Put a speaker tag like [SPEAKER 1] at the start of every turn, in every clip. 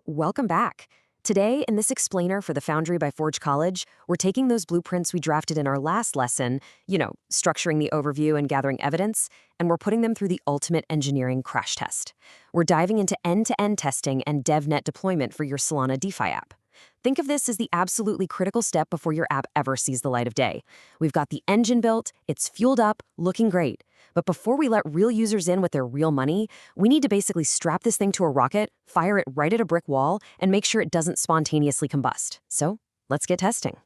[SPEAKER 1] Welcome back. Today, in this explainer for the Foundry by Forge College, we're taking those blueprints we drafted in our last lesson, structuring the overview and gathering evidence, and we're putting them through the ultimate engineering crash test. We're diving into end-to-end testing and Devnet deployment for your Solana DeFi app. Think of this as the absolutely critical step before your app ever sees the light of day. We've got the engine built, it's fueled up, looking great. But before we let real users in with their real money, we need to basically strap this thing to a rocket, fire it right at a brick wall, and make sure it doesn't spontaneously combust. So, let's get testing.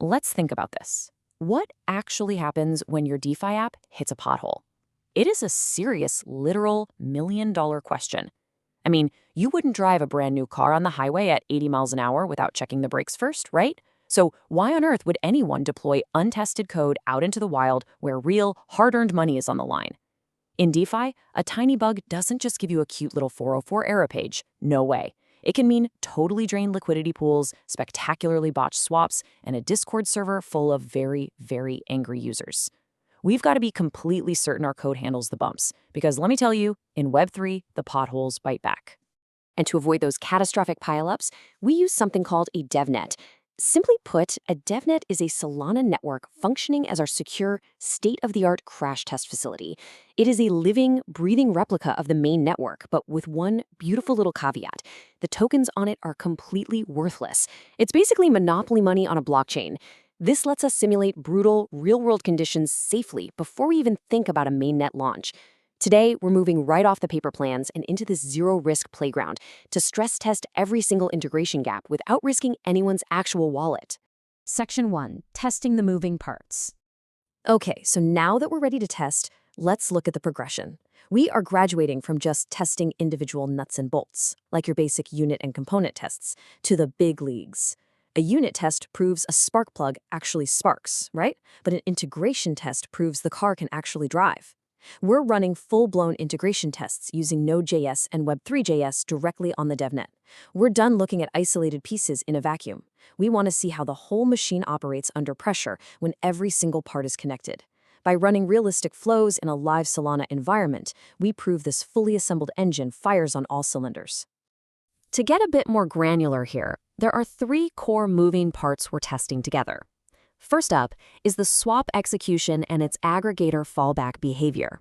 [SPEAKER 1] Let's think about this. What actually happens when your DeFi app hits a pothole? It is a serious, literal million-dollar question. I mean, you wouldn't drive a brand new car on the highway at 80 miles an hour without checking the brakes first, right? So why on earth would anyone deploy untested code out into the wild where real, hard-earned money is on the line? In DeFi, a tiny bug doesn't just give you a cute little 404 error page. No way. It can mean totally drained liquidity pools, spectacularly botched swaps, and a Discord server full of very, very angry users. We've got to be completely certain our code handles the bumps, because let me tell you, in Web3, the potholes bite back. And to avoid those catastrophic pileups, we use something called a Devnet. Simply put, a Devnet is a Solana network functioning as our secure, state-of-the-art crash test facility. It is a living, breathing replica of the main network, but with one beautiful little caveat. The tokens on it are completely worthless. It's basically monopoly money on a blockchain. This lets us simulate brutal, real-world conditions safely before we even think about a mainnet launch. Today, we're moving right off the paper plans and into this zero-risk playground to stress test every single integration gap without risking anyone's actual wallet. Section 1. Testing the moving parts. Okay, so now that we're ready to test, let's look at the progression. We are graduating from just testing individual nuts and bolts, like your basic unit and component tests, to the big leagues. A unit test proves a spark plug actually sparks, right? But an integration test proves the car can actually drive. We're running full-blown integration tests using Node.js and Web3.js directly on the Devnet. We're done looking at isolated pieces in a vacuum. We want to see how the whole machine operates under pressure when every single part is connected. By running realistic flows in a live Solana environment, we prove this fully assembled engine fires on all cylinders. To get a bit more granular here, there are three core moving parts we're testing together. First up is the swap execution and its aggregator fallback behavior.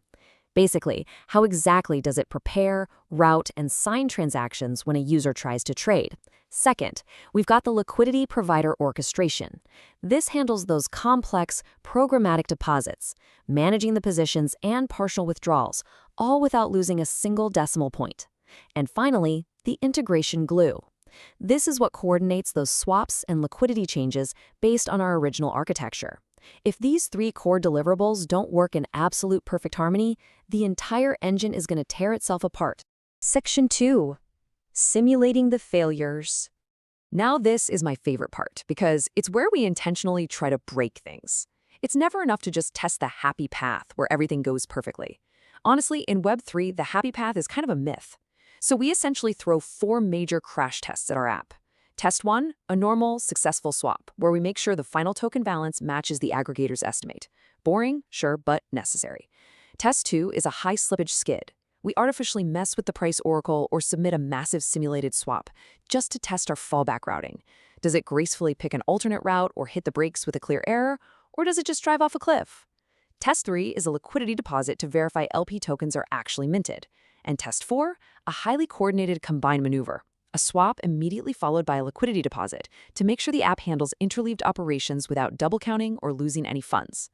[SPEAKER 1] Basically, how exactly does it prepare, route, and sign transactions when a user tries to trade? Second, we've got the liquidity provider orchestration. This handles those complex, programmatic deposits, managing the positions and partial withdrawals, all without losing a single decimal point. And finally, the integration glue. This is what coordinates those swaps and liquidity changes based on our original architecture. If these three core deliverables don't work in absolute perfect harmony, the entire engine is going to tear itself apart. Section 2. Simulating the failures. Now this is my favorite part, because it's where we intentionally try to break things. It's never enough to just test the happy path where everything goes perfectly. Honestly, in Web3, the happy path is kind of a myth. So we essentially throw 4 major crash tests at our app. Test 1, a normal, successful swap, where we make sure the final token balance matches the aggregator's estimate. Boring, sure, but necessary. Test 2 is a high slippage skid. We artificially mess with the price oracle or submit a massive simulated swap, just to test our fallback routing. Does it gracefully pick an alternate route or hit the brakes with a clear error, or does it just drive off a cliff? Test 3 is a liquidity deposit to verify LP tokens are actually minted. And test 4, a highly coordinated combined maneuver, a swap immediately followed by a liquidity deposit to make sure the app handles interleaved operations without double counting or losing any funds.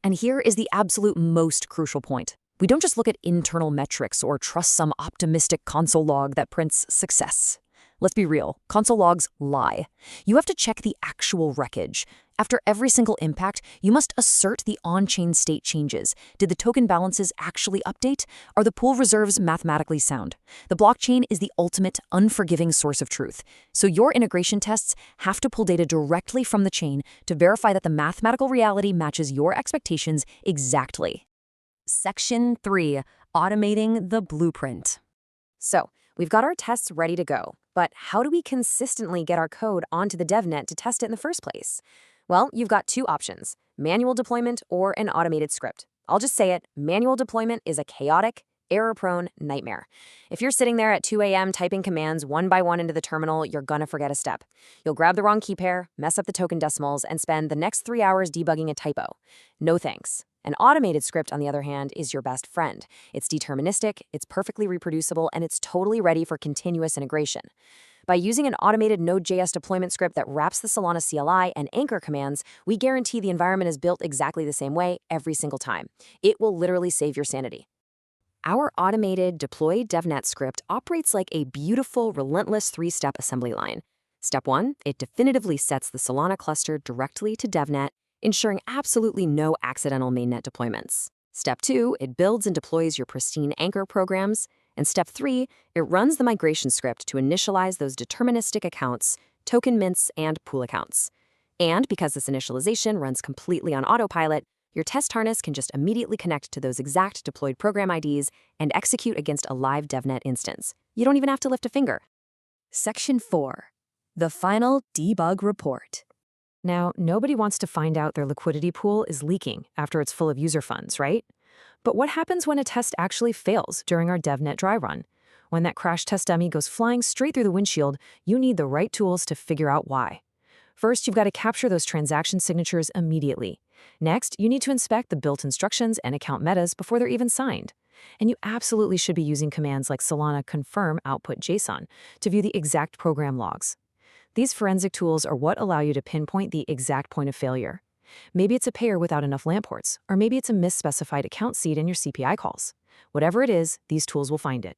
[SPEAKER 1] And here is the absolute most crucial point. We don't just look at internal metrics or trust some optimistic console log that prints success. Let's be real, console logs lie. You have to check the actual wreckage. After every single impact, you must assert the on-chain state changes. Did the token balances actually update? Are the pool reserves mathematically sound? The blockchain is the ultimate, unforgiving source of truth. So your integration tests have to pull data directly from the chain to verify that the mathematical reality matches your expectations exactly. Section 3. Automating the blueprint. So, we've got our tests ready to go, but how do we consistently get our code onto the Devnet to test it in the first place? Well, you've got 2 options, manual deployment or an automated script. I'll just say it, manual deployment is a chaotic, Error-prone nightmare. If you're sitting there at 2 a.m. typing commands one by one into the terminal, you're gonna forget a step. You'll grab the wrong key pair, mess up the token decimals, and spend the next 3 hours debugging a typo. No thanks. An automated script, on the other hand, is your best friend. It's deterministic, it's perfectly reproducible, and it's totally ready for continuous integration. By using an automated Node.js deployment script that wraps the Solana CLI and anchor commands, we guarantee the environment is built exactly the same way every single time. It will literally save your sanity. Our automated deployed Devnet script operates like a beautiful, relentless 3-step assembly line. Step 1, it definitively sets the Solana cluster directly to Devnet, ensuring absolutely no accidental mainnet deployments. Step 2, it builds and deploys your pristine anchor programs. And step 3, it runs the migration script to initialize those deterministic accounts, token mints, and pool accounts. And because this initialization runs completely on autopilot, your test harness can just immediately connect to those exact deployed program IDs and execute against a live Devnet instance. You don't even have to lift a finger. Section 4. The final debug report. Now, nobody wants to find out their liquidity pool is leaking after it's full of user funds, right? But what happens when a test actually fails during our Devnet dry run? When that crash test dummy goes flying straight through the windshield, you need the right tools to figure out why. First, you've got to capture those transaction signatures immediately. Next, you need to inspect the built instructions and account metas before they're even signed. And you absolutely should be using commands like Solana confirm output JSON to view the exact program logs. These forensic tools are what allow you to pinpoint the exact point of failure. Maybe it's a pair without enough LAMP ports, or maybe it's a misspecified account seed in your CPI calls. Whatever it is, these tools will find it.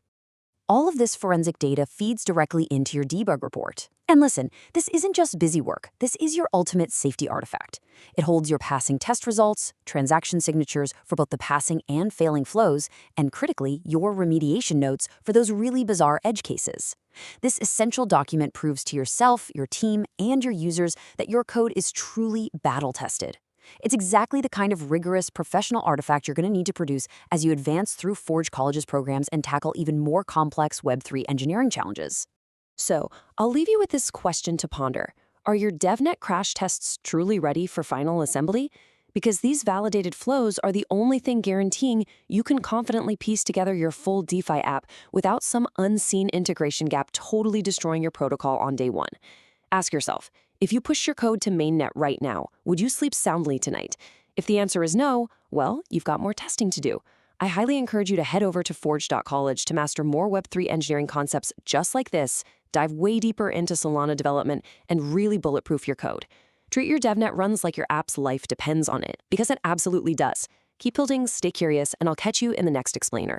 [SPEAKER 1] All of this forensic data feeds directly into your debug report. And listen, this isn't just busy work. This is your ultimate safety artifact. It holds your passing test results, transaction signatures for both the passing and failing flows, and critically, your remediation notes for those really bizarre edge cases. This essential document proves to yourself, your team, and your users that your code is truly battle-tested. It's exactly the kind of rigorous professional artifact you're going to need to produce as you advance through Forge College's programs and tackle even more complex Web3 engineering challenges. So, I'll leave you with this question to ponder. Are your DevNet crash tests truly ready for final assembly? Because these validated flows are the only thing guaranteeing you can confidently piece together your full DeFi app without some unseen integration gap totally destroying your protocol on day one. Ask yourself, if you push your code to mainnet right now, would you sleep soundly tonight? If the answer is no, well, you've got more testing to do. I highly encourage you to head over to forge.college to master more Web3 engineering concepts just like this, dive way deeper into Solana development, and really bulletproof your code. Treat your DevNet runs like your app's life depends on it, because it absolutely does. Keep building, stay curious, and I'll catch you in the next explainer.